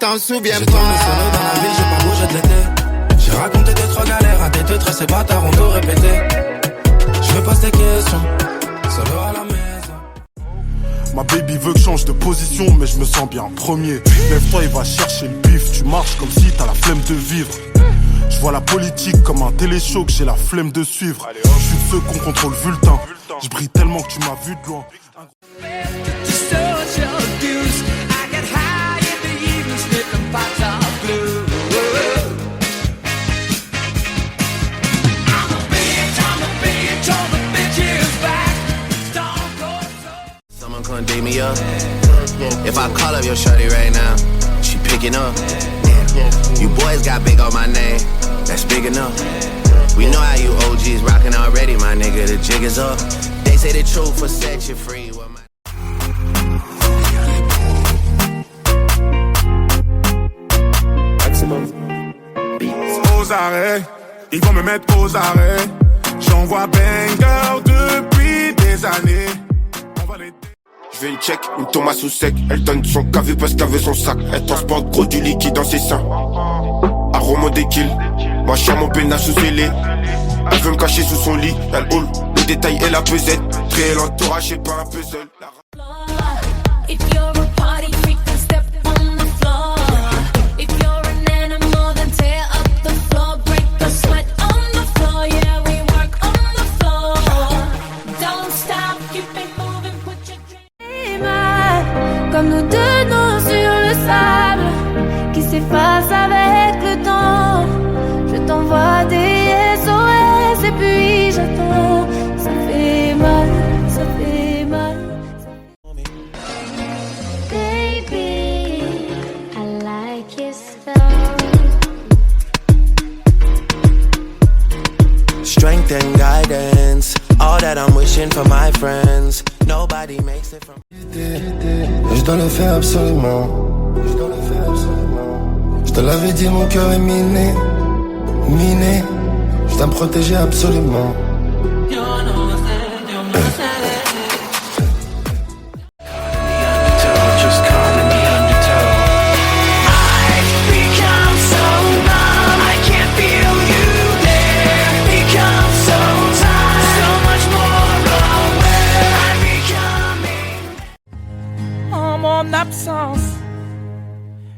t'en souviens j'ai pas. tourné solo dans la ville, j'ai pas bougé de l'été. J'ai raconté 2-3 galères à tes 2-3 ces bâtards ont tout répété. Je me pose des questions, solo à la maison. Ma baby veut que je change de position, mais je me sens bien premier. Lève-toi, il va chercher le bif. Tu marches comme si t'as la flemme de vivre. Je vois la politique comme un téléshow que j'ai la flemme de suivre. Je suis de ceux qu'on contrôle vu le temps. Je brille tellement que tu m'as vu de loin. Someone come dig me up. If I call up your shorty right now, she picking up. You boys got big on my name, that's big enough. We know how you OGs rockin' already, my nigga, the jig is up. They say the truth will set you free. Aux arrêts, ils vont me mettre aux arrêts. J'envoie banger depuis des années. Je veux une check, une tomate sous sec. Elle donne son café parce qu'elle veut son sac. Elle transporte gros du liquide dans ses seins. Arôme des kills. Moi je suis mon pénal sous scellé. Elle veut me cacher sous son lit. Elle hall, le détail et la pesette. Créer l'entourage, c'est pas un puzzle. If you're a party freak, then step on the floor. If you're an animal, then tear up the floor. Break the sweat on the floor. Yeah, we work on the floor. Don't stop, keep it moving, put your dream. Comme nous deux noms sur le sable qui s'efface avec le temps. Je t'envoie des SOS et puis j'attends. Ça fait mal, ça fait mal. Baby, I like your style. Strength and guidance, all that I'm wishing for my friends. Nobody makes it from. Je dois le faire absolument. Je te l'avais dit, mon cœur est miné. Miné. Je dois me protéger absolument. En mon absence,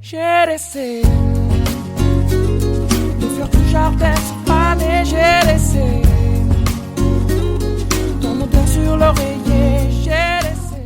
j'ai laissé les fleurs du jardin se faner. J'ai laissé ton odeur sur l'oreiller. J'ai laissé.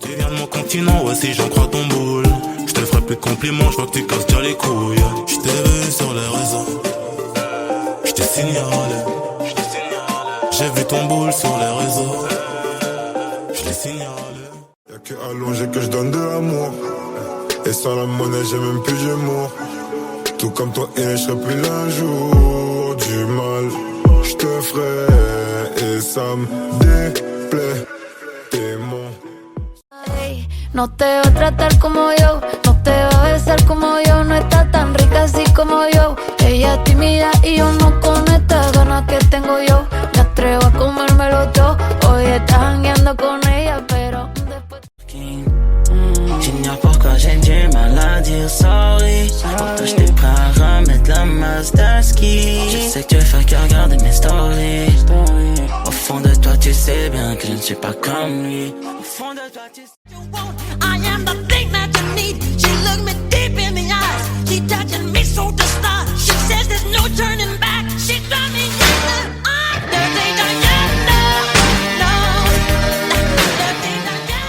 Tu viens de mon continent, ouais si j'en crois ton boule. Je te ferai plus de compliments, je vois que tu casses déjà les couilles. Je t'ai vu sur les réseaux, je t'ai signalé. J'ai vu ton boule sur les réseaux, je l'ai signalé. Y'a que allongé que je donne de l'amour. Et sans la monnaie j'ai même plus d'humour. Tout comme toi et je serai plus l'un jour. Du mal je te ferai et ça me déplaît. T'es mon. Ey, no te va a tratar como yo, no te va a besar como yo, no está tan rica así como yo. Ella es tímida y yo no con estas ganas que tengo yo. Me atrevo a comérmelo todo. Hoy estás jangueando con ella, pero después. J'ignore pourquoi j'ai du mal à dire sorry. Pourtant j'étais prêt à remettre la masse de ski. Je sais que tu veux faire que regarder mes stories. Au fond de toi tu sais bien que je ne suis pas comme lui. Au fond de toi tu sais. I am the thing that you need. She looked me deep in the eyes. She touching me so to start. She says there's no turning back. She drives me nuts. I'm dirty Diana. No, dirty Diana.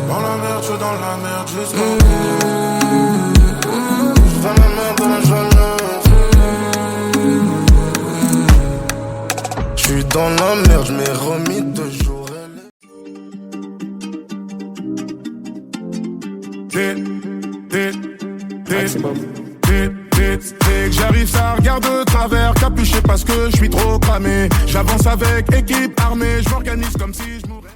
Dans la merde, je suis dans la merde jusqu'au bout. Dans la merde, dans la jeunesse. Je suis dans la merde, je m'ai remis 2 jours. Dès que j'arrive, ça regarde de travers, capuché parce que je suis trop cramé. J'avance avec équipe armée, je m'organise comme si je mourais.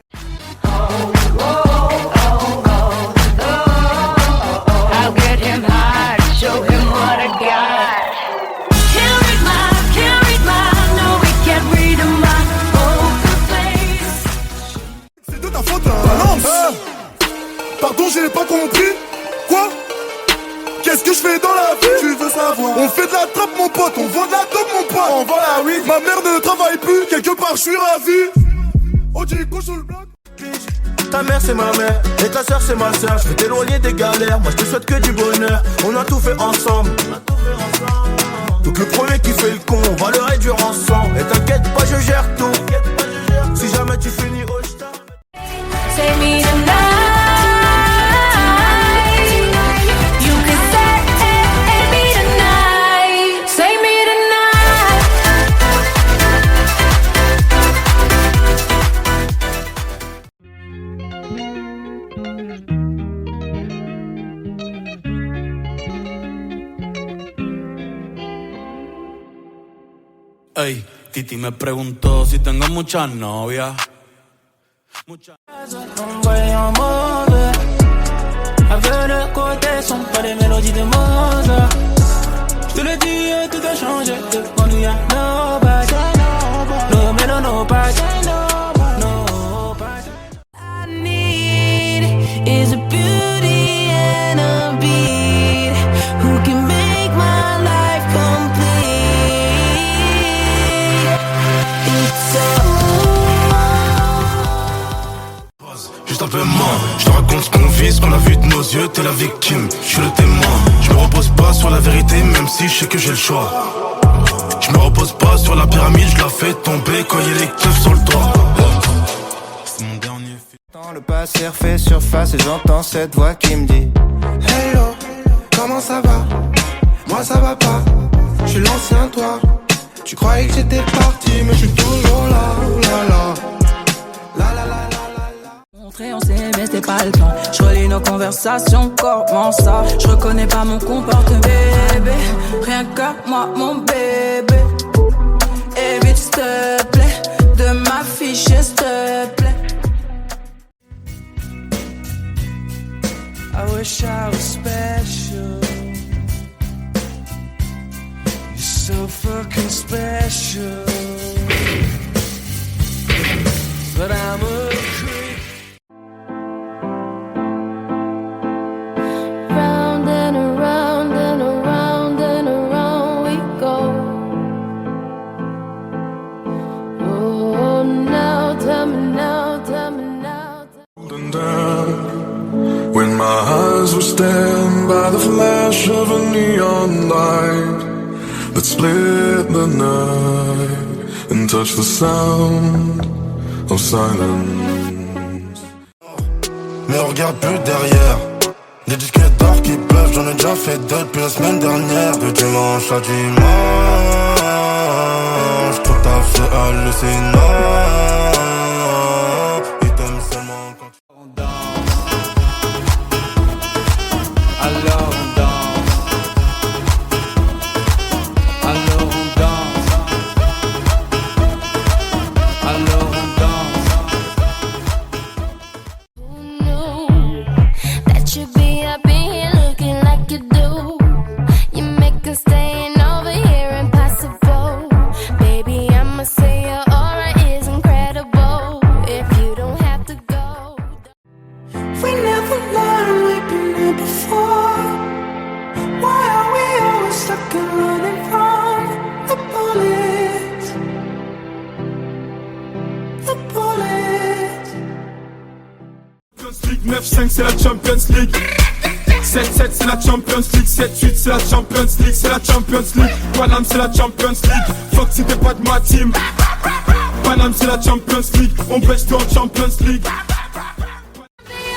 I'll get him high, show him what I got. Can't read my, no, we can't read my poker face. C'est de ta faute, balance. Par Pardon, j'ai pas compris. Quoi? Qu'est-ce que je fais dans la vie? Tu veux savoir? On fait de la trappe mon pote, on vend de la dope mon pote. On vend la weed. Ma mère ne travaille plus, quelque part je suis ravi. Oh Dico sur le bloc. Ta mère c'est ma mère, et ta soeur c'est ma soeur. Je vais t'éloigner des galères, moi je te souhaite que du bonheur. On a tout fait ensemble. Donc le premier qui fait le con, on va le réduire ensemble. Et t'inquiète pas, je gère tout. Si jamais tu finis au star. Say me tonight. You can say me tonight. Say me Ey, Titi me preguntó si tengo muchas novias. Voyons mauvais. Avec le côté sont pas des mélodies de Mozart. Je te le dis, tout a changé. Quand il y a nobody. No, mais non, nobody. I need is a beauty and a beat who can make my life complete. It's Juste un peu moins, je te raconte ce qu'on vit, ce qu'on a vu de nos yeux, t'es la victime, je suis le témoin. Je me repose pas sur la vérité, même si je sais que j'ai le choix. Je me repose pas sur la pyramide, je la fais tomber quand il y a les keufs sur le toit. C'est mon dernier film. Le passé refait surface et j'entends cette voix qui me dit: Hello, comment ça va? Moi ça va pas, je suis l'ancien toi. Tu croyais que j'étais parti, mais je suis toujours là, là, là. La la la la la. On s'aimait, c'était pas le temps. Je relis nos conversations, comment ça? Je reconnais pas mon comportement, bébé. Rien qu'à moi, mon bébé. Évite, s'il te plaît, de m'afficher, s'il te plaît. I wish I was special. You're so fucking special. But I'm a creep. Round and around and around and around we go. Oh, now tell me now, tell me now. And down, when my eyes were staring by the flash of a neon light that split the night and touched the sound of silence. Mais regarde plus derrière. Des disques d'or qui pleuvent, j'en ai déjà fait deux depuis la semaine dernière. De dimanche à dimanche, tout à fait hallucinant. Ils t'aiment seulement quand tu... Alors on danse. Alors on danse. Alors on danse. Who knew that you'd be up in here looking like you do? You make us staying over here impossible. Baby, I'ma say your aura is incredible. If you don't have to go. We never learned we've been here before. Why are we always stuck and running from the bullets? The bullets. Champions League, 9-5 c'est la Champions League. 7-7 c'est la Champions League. 7-8 c'est la Champions League. C'est la Champions League. Paname c'est la Champions League. Fuck si t'es pas de ma team. Paname c'est la Champions League. On baisse tout en Champions League. The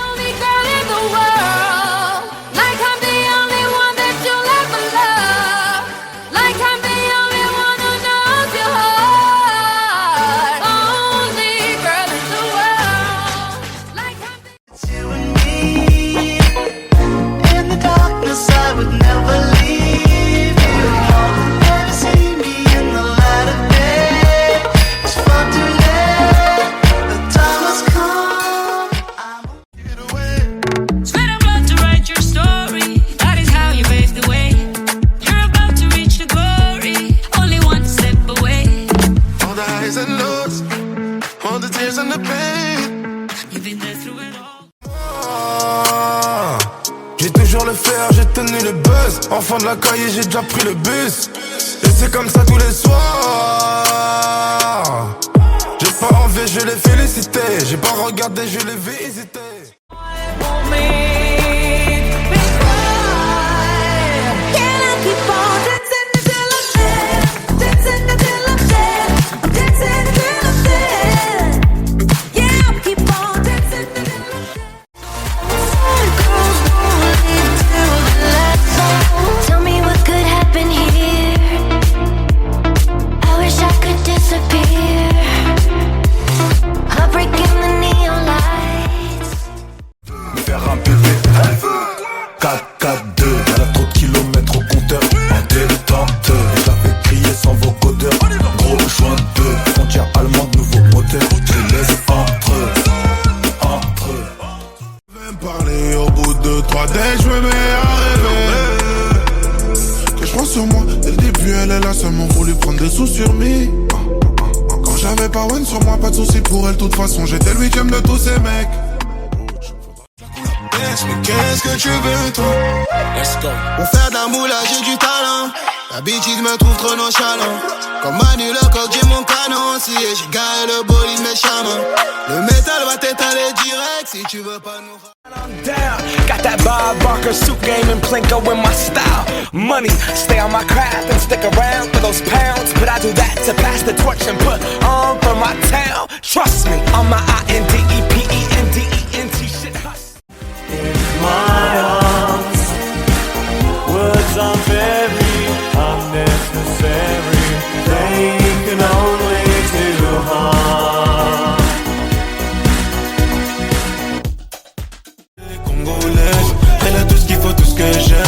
only girl in the world. Like I'm the only one that you'll ever love. Like I'm the only one who knows your heart. Only girl in the world. Like I'm the You and me. In the darkness I would never leave you. Never see me in the light of day. It's far too late. The time has come. I'm Spit J'ai toujours le fer, j'ai tenu le buzz. Enfant de la caille, j'ai déjà pris le bus. Et c'est comme ça tous les soirs. J'ai pas envie, je les félicité. J'ai pas regardé, je les vais hésiter. Tell me what could happen here. I wish I could disappear. Heartbreaking the neon lights. Me faire un bébé 4-4-2. Elle a trop de kilomètres au compteur. En détente, je la fais crier sans vocodeur. Gros joint de frontière allemande, nouveau moteur. Je les laisse entre eux. Même parler au bout de 3 days, je me mets à rêver. Que je pense sur moi, dès le début elle est là seulement voulu prendre des sous sur me. Quand j'avais pas one sur moi, pas de soucis pour elle, de toute façon j'étais le 8ème de tous ces mecs. Mais qu'est-ce que tu veux toi? Pour faire d'un moulage j'ai du talent. La bitch me trouve trop nonchalant. Comme Manu le coq j'ai mon canon. Si j'ai gagné le bolide méchamment. Le métal va t'étaler direct si tu veux pas nous. I'm down, got that Bob Barker suit game and Plinko in my style. Money, stay on my craft and stick around for those pounds. But I do that to pass the torch and put on for my town. Trust me, on my INDEPENDENT shit. My arms, words are very unnecessary. They can only do harm. Congolaise, elle a tout ce qu'il faut, tout ce que j'aime.